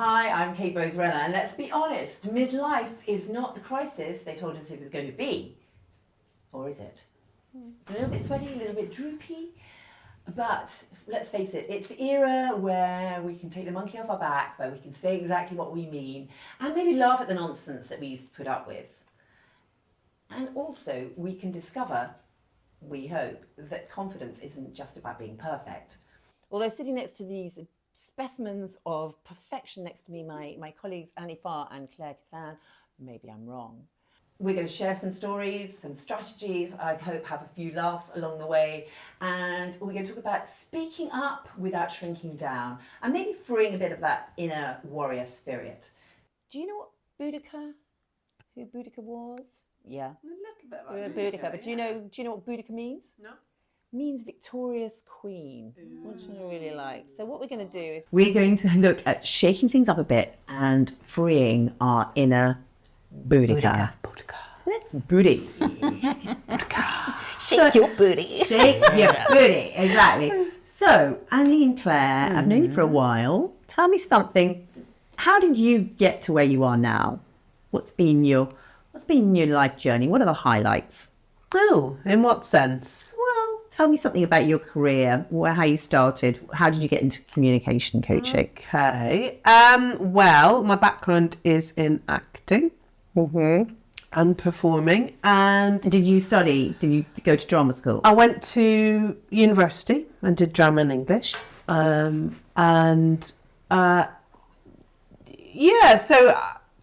Hi, I'm Bowes Renna, and let's be honest, midlife is not the crisis they told us it was going to be. Or is it? A little bit sweaty, a little bit droopy, but let's face it, it's the era where we can take the monkey off our back, where we can say exactly what we mean, and maybe laugh at the nonsense that we used to put up with. And also, we can discover, we hope, that confidence isn't just about being perfect. Although sitting next to these specimens of perfection next to me, my colleagues Farr and Clare Kissane, maybe I'm wrong. We're going to share some stories, some strategies, I hope have a few laughs along the way, and we're going to talk about speaking up without shrinking down, and maybe freeing a bit of that inner warrior spirit. Do you know what Boudica, who Boudica was? Yeah. A little bit about Boudica, but do you know what Boudica means? No. Means victorious queen, which I really like. So what we're going to do is we're going to look at shaking things up a bit and freeing our inner Boudica. Let's booty. Shake your booty. Shake your booty, exactly. So, Annie and Claire, I've known you for a while. Tell me something. How did you get to where you are now? What's been your life journey? What are the highlights? Oh, in what sense? Well, tell me something about your career, how you started. How did you get into communication coaching? Okay. Well, my background is in acting and performing. And Did you go to drama school? I went to university and did drama and English. So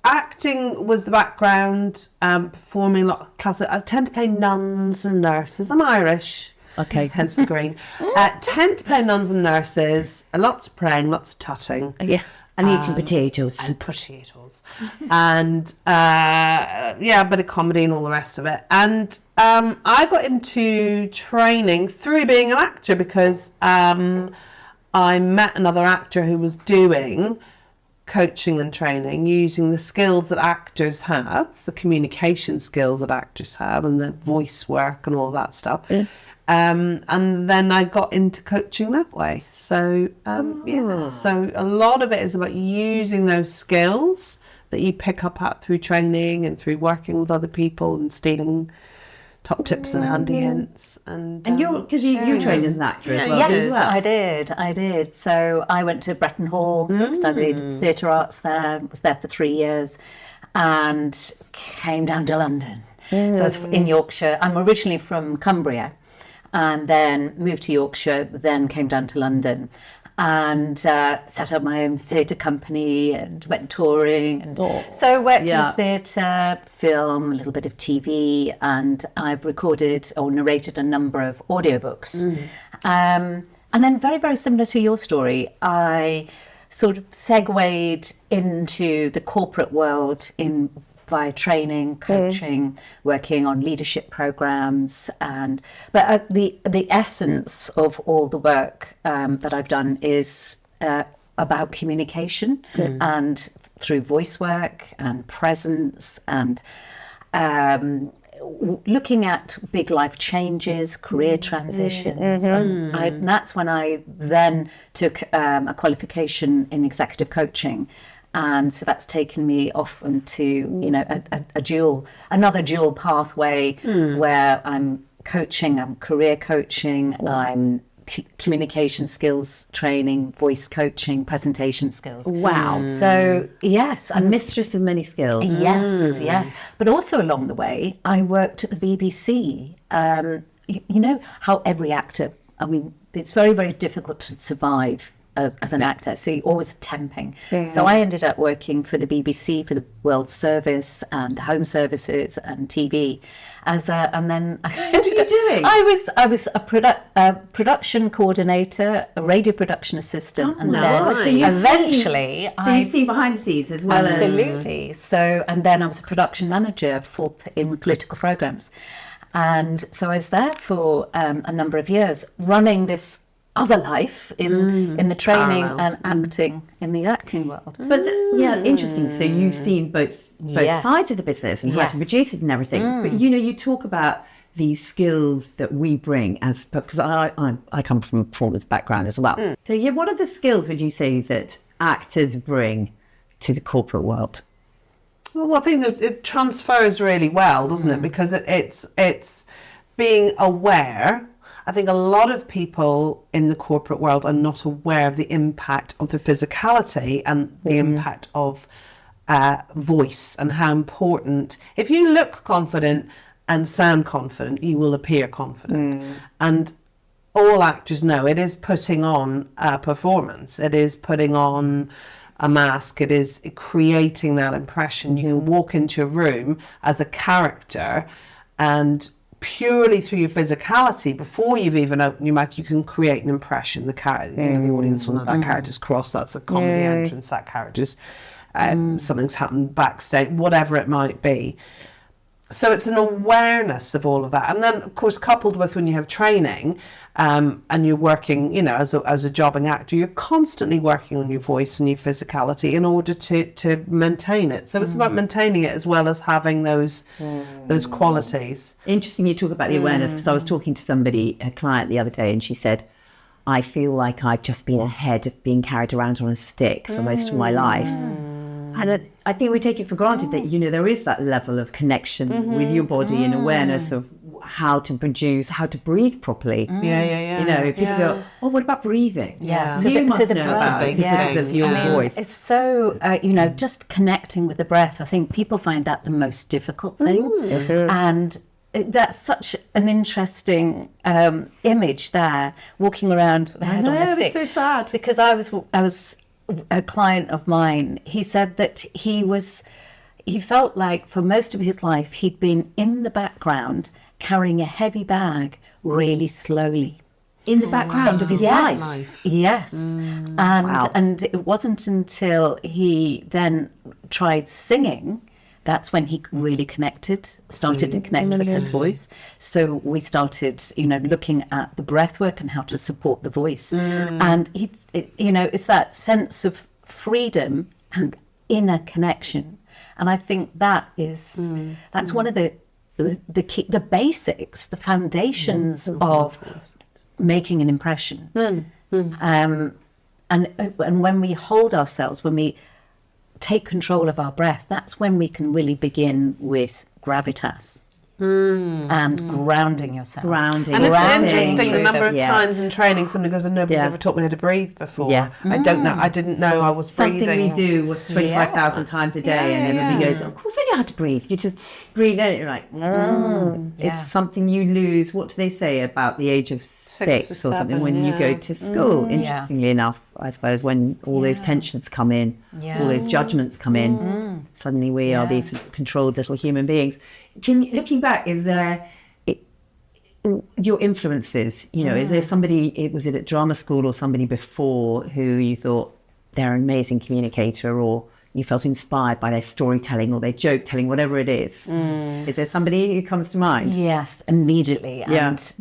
acting was the background, performing a lot of classic. I tend to play nuns and nurses. I'm Irish. Okay. Hence the green. Tend to play nuns and nurses, lots of praying, lots of tutting. Yeah. And eating potatoes. And potatoes. And a bit of comedy and all the rest of it. And I got into training through being an actor because I met another actor who was doing coaching and training using the skills that actors have, the communication skills that actors have, and the voice work and all that stuff. Yeah. And then I got into coaching that way. So, so a lot of it is about using those skills that you pick up through training and through working with other people and stealing top tips and handy hints. And because you trained as an actor as well. Yes, I did. So I went to Bretton Hall, studied theatre arts there, was there for 3 years, and came down to London. So I was in Yorkshire. I'm originally from Cumbria, and then moved to Yorkshire, then came down to London and set up my own theatre company and went touring. And so worked in theatre, film, a little bit of TV, and I've recorded or narrated a number of audiobooks. And then very, very similar to your story, I sort of segued into the corporate world by training, coaching, working on leadership programs, but the essence of all the work that I've done is about communication and through voice work and presence and looking at big life changes, career transitions. And that's when I then took a qualification in executive coaching. And so that's taken me off into, another dual pathway where I'm coaching, I'm career coaching, I'm communication skills training, voice coaching, presentation skills. Wow. So, yes. A mistress of many skills. Yes. But also along the way, I worked at the BBC. You know how every actor, it's very, very difficult to survive as an actor, so you're always temping. So I ended up working for the BBC, for the World Service and Home Services and TV. And then what were you doing? I was a production coordinator, a radio production assistant, and then eventually you've seen behind the scenes as well. Absolutely. So and then I was a production manager in political programs, and so I was there for a number of years, running this other life in the training and acting in the acting world. But interesting. So you've seen both sides of the business and how to produce it and everything. But you talk about these skills that we bring because I come from a performance background as well. So what are the skills would you say that actors bring to the corporate world? Well, I think that it transfers really well, doesn't it? Because it's being aware. I think a lot of people in the corporate world are not aware of the impact of the physicality and the impact of voice, and how important. If you look confident and sound confident, you will appear confident. And all actors know it is putting on a performance. It is putting on a mask. It is creating that impression. You can walk into a room as a character, and purely through your physicality, before you've even opened your mouth, you can create an impression. The audience will know that character's cross, that's a comedy entrance, that character's something's happened backstage, whatever it might be. So it's an awareness of all of that. And then, of course, coupled with when you have training and you're working, you know, as a jobbing actor, you're constantly working on your voice and your physicality in order to maintain it. So it's about maintaining it as well as having those qualities. Interesting you talk about the awareness, because I was talking to somebody, a client the other day, and she said, I feel like I've just been a head being carried around on a stick for most of my life. And I think we take it for granted that, you know, there is that level of connection with your body and awareness of how to breathe properly. Yeah. You know, people go, oh, what about breathing? Yeah. You must the know breath. about it because of your voice. It's so, you know, just connecting with the breath. I think people find that the most difficult thing. And that's such an interesting image there, walking around with the head on a stick. It's so sad. Because I was a client of mine, he said that he felt like for most of his life he'd been in the background carrying a heavy bag really slowly. In the background of his life. Yes. And it wasn't until he then tried singing, that's when he really started to connect with his voice. So we started, you know, looking at the breath work and how to support the voice. And you know, it's that sense of freedom and inner connection. And I think that is, that's one of the key, the basics, the foundations of making an impression. And when we hold ourselves, when we take control of our breath, that's when we can really begin with gravitas and grounding yourself. And it's interesting the number of times in training somebody goes, nobody's ever taught me how to breathe before. I don't know, I didn't know I was breathing. Something we do 25,000 times a day, and everybody goes, of course I know how to breathe. You just breathe in, you're like, it's something you lose. What do they say about the age of 6 or something when you go to school? Interestingly enough, I suppose, when all those tensions come in, all those judgments come in, suddenly we are these controlled little human beings. Looking back, is there your influences? You know, is there somebody? Was it at drama school or somebody before who you thought they're an amazing communicator, or you felt inspired by their storytelling or their joke telling, whatever it is? Is there somebody who comes to mind? Yes, immediately. And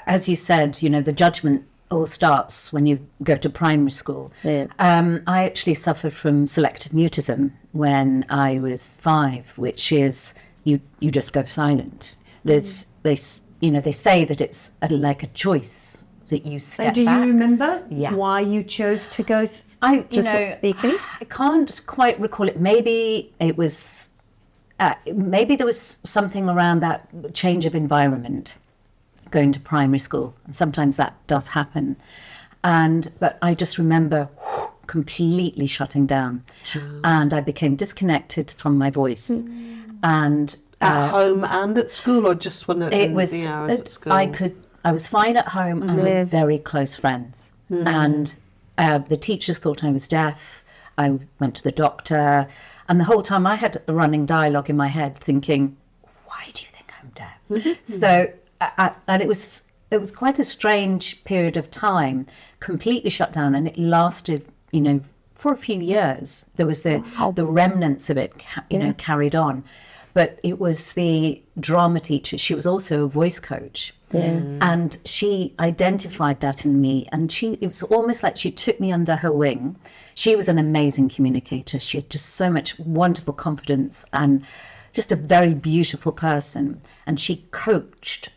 as you said, you know, the judgment all starts when you go to primary school. I actually suffered from selective mutism when I was 5, which is you just go silent. They say that it's like a choice that you step back. Do you remember why you chose to go speaking? I can't quite recall it. Maybe it was, maybe there was something around that change of environment, going to primary school, and sometimes that does happen. But I just remember completely shutting down, and I became disconnected from my voice. And at home and at school, or just when it was the hours at school? I was fine at home and with very close friends. And the teachers thought I was deaf. I went to the doctor, and the whole time I had a running dialogue in my head thinking, why do you think I'm deaf? So, and it was quite a strange period of time, completely shut down, and it lasted, you know, for a few years. There was the remnants of it, carried on. But it was the drama teacher. She was also a voice coach. And she identified that in me. And it was almost like she took me under her wing. She was an amazing communicator. She had just so much wonderful confidence and just a very beautiful person. And she coaxed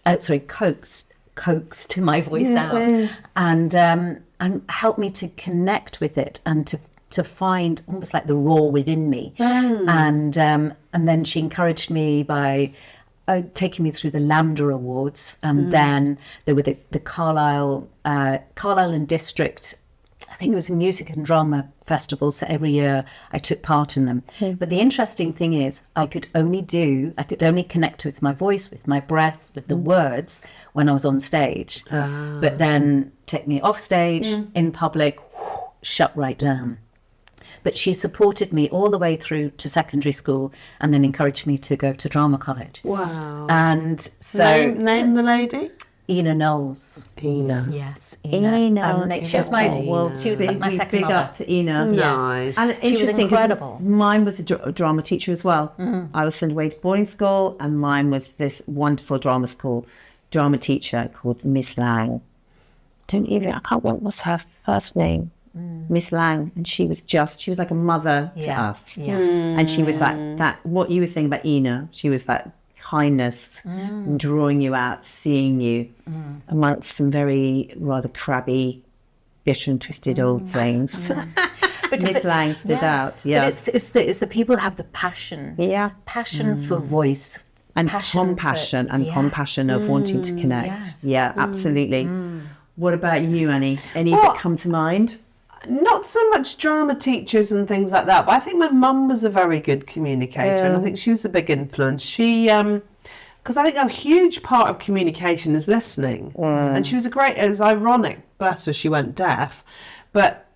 my voice out and helped me to connect with it and to to find almost like the raw within me. And then she encouraged me by taking me through the Lambda Awards, and then there were the Carlisle and District, I think it was a music and drama festival, so every year I took part in them. But the interesting thing is I could only connect with my voice, with my breath, with the words when I was on stage. But then take me off stage, in public, shut right down. But she supported me all the way through to secondary school, and then encouraged me to go to drama college. Wow. And so Name the lady? Ina Knowles. Ina. Yes, Ina. She was my second big mother. up to Ina. Nice. And She was interesting, 'cause incredible. mine was a drama teacher as well. I was sent away to boarding school, and mine was this wonderful drama teacher called Miss Lang. I can't remember what was her first name. Miss Lang, and she was like a mother to us. Yes. And she was that what you were saying about Ina, she was that kindness, drawing you out, seeing you amongst some very rather crabby, bitter and twisted old things. But Miss Lang stood out. Yeah. But it's the people who have the passion. Yeah. Passion for voice. And passion compassion of wanting to connect. Yes. Yeah, absolutely. What about you, Annie? Any that come to mind? Not so much drama teachers and things like that, but I think my mum was a very good communicator, and I think she was a big influence. She, because I think a huge part of communication is listening, and she was it was ironic, bless her, she went deaf, but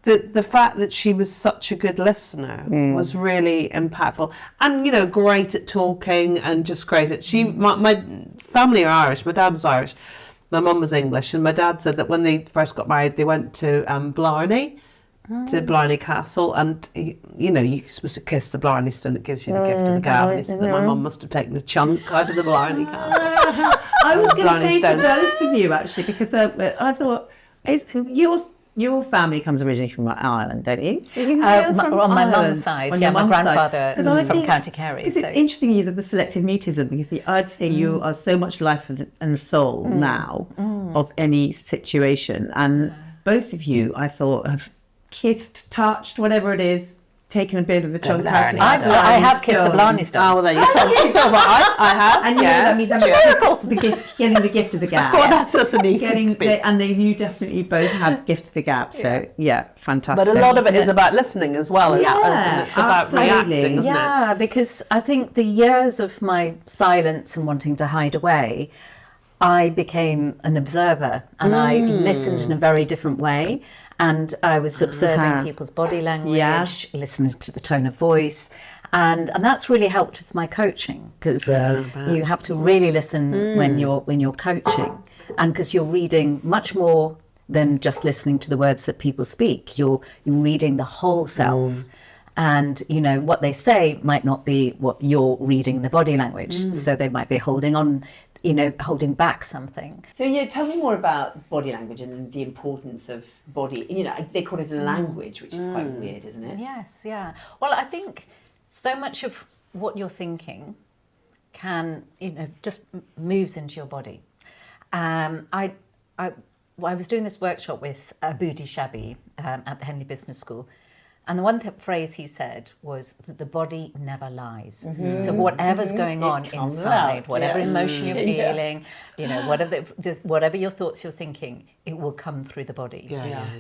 the fact that she was such a good listener was really impactful, and great at talking, and just great at my family are Irish, my dad was Irish. My mum was English, and my dad said that when they first got married, they went to Blarney, to Blarney Castle, and you're supposed to kiss the Blarney stone that gives you the gift of the gab. And he said that my mum must have taken a chunk out of the Blarney Castle. I was going to Blarney say stone. to both of you, actually, because I thought, your family comes originally from Ireland, don't you? On my mum's side, On your my mum's grandfather side. was from County Kerry. Because it's interesting you the selective mutism, because I'd say you are so much life and soul now of any situation, and both of you, I thought, have kissed, touched, whatever it is, taken a bit of a chunk out of I have kissed the Blarney stone. Oh, well, there you go. So I have. And yes. the gift, getting the gift of the gab. Well, that's just an speak. You definitely both have gift of the gab. So yeah, fantastic. But a lot of it is about listening as well, isn't it? It's about absolutely. reacting, isn't it? Yeah, because I think the years of my silence and wanting to hide away, I became an observer, and I listened in a very different way. And I was observing people's body language, listening to the tone of voice. And that's really helped with my coaching, because you have to really listen when you're coaching. And because you're reading much more than just listening to the words that people speak. You're reading the whole self. And, what they say might not be what you're reading the body language. So they might be holding on, holding back something. So tell me more about body language and the importance of body. They call it a language, which is quite weird, isn't it? Yes, yeah. Well, I think so much of what you're thinking can, just moves into your body. I was doing this workshop with Boudica Shabby at the Henley Business School. And the one phrase he said was that the body never lies. So whatever's going on inside, whatever emotion you're feeling, whatever your thoughts you're thinking, it will come through the body.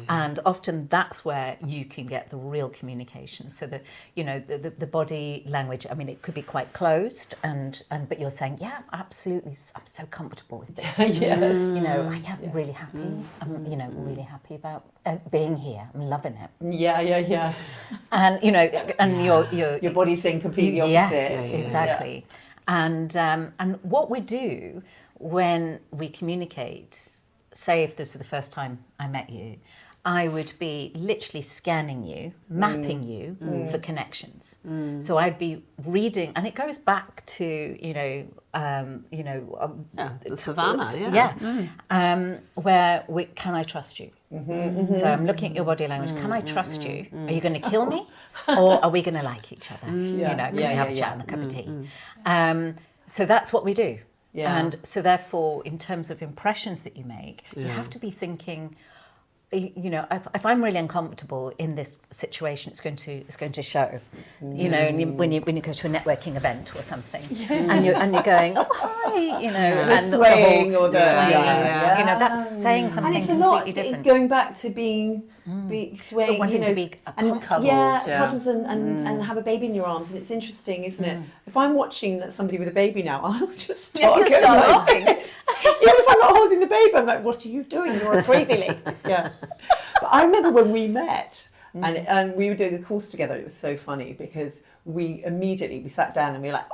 And often that's where you can get the real communication. So the body language, I mean, it could be quite closed, but you're saying, yeah, absolutely, I'm so comfortable with this. I'm really happy. I'm really happy about being here. I'm loving it. Yeah. And Your body's saying completely opposite. Yes, exactly. And what we do when we communicate, say if this is the first time I met you, I would be literally scanning you, mapping you for connections. So I'd be reading, and it goes back to the savannah, where can I trust you? So I'm looking at your body language. Can I trust you? Are you going to kill me, or are we going to like each other? Can we have a chat and a cup of tea? So that's what we do. And so therefore, in terms of impressions that you make, you have to be thinking, you know, if I'm really uncomfortable in this situation, it's going to show. You know, and when you go to a networking event or something, and you're going, oh hi, you know, and swaying or the swaying, yeah. you know, that's saying something and it's a completely lot different. going back to being swaying, Wanting you know, to be and cuddled, cuddles and have a baby in your arms, and it's interesting, isn't it? If I'm watching somebody with a baby now, I'll just start you'll going start like laughing. this. Even if I'm not holding the baby, I'm like, what are you doing? You're a crazy lady. Yeah. But I remember when we met and we were doing a course together. It was so funny because we sat down and we were like,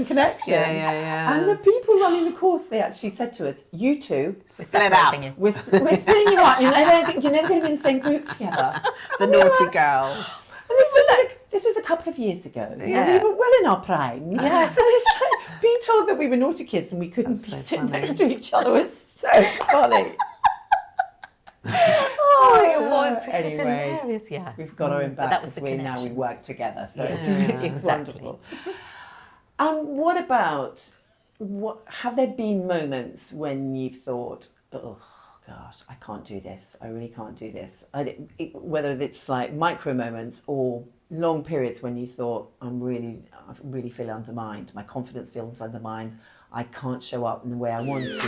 connection. Yeah. And the people running the course, they actually said to us, you two, Split up. we're splitting you up. I don't think you're never going to be in the same group together. The naughty girls. And this was a couple of years ago. So Yeah. we were well in our prime. Yeah. So it's like being told that we were naughty kids and we couldn't be so sitting funny. next to each other was so funny. Oh, it was Anyway. hilarious. Yeah. We've got our own But back that was because the we connections. work together. So Yeah. it's Exactly. wonderful. What about, have there been moments when you've thought, oh gosh, I can't do this. I really can't do this. Whether it's like micro moments or long periods when you thought, I really feel undermined. My confidence feels undermined. I can't show up in the way I want to.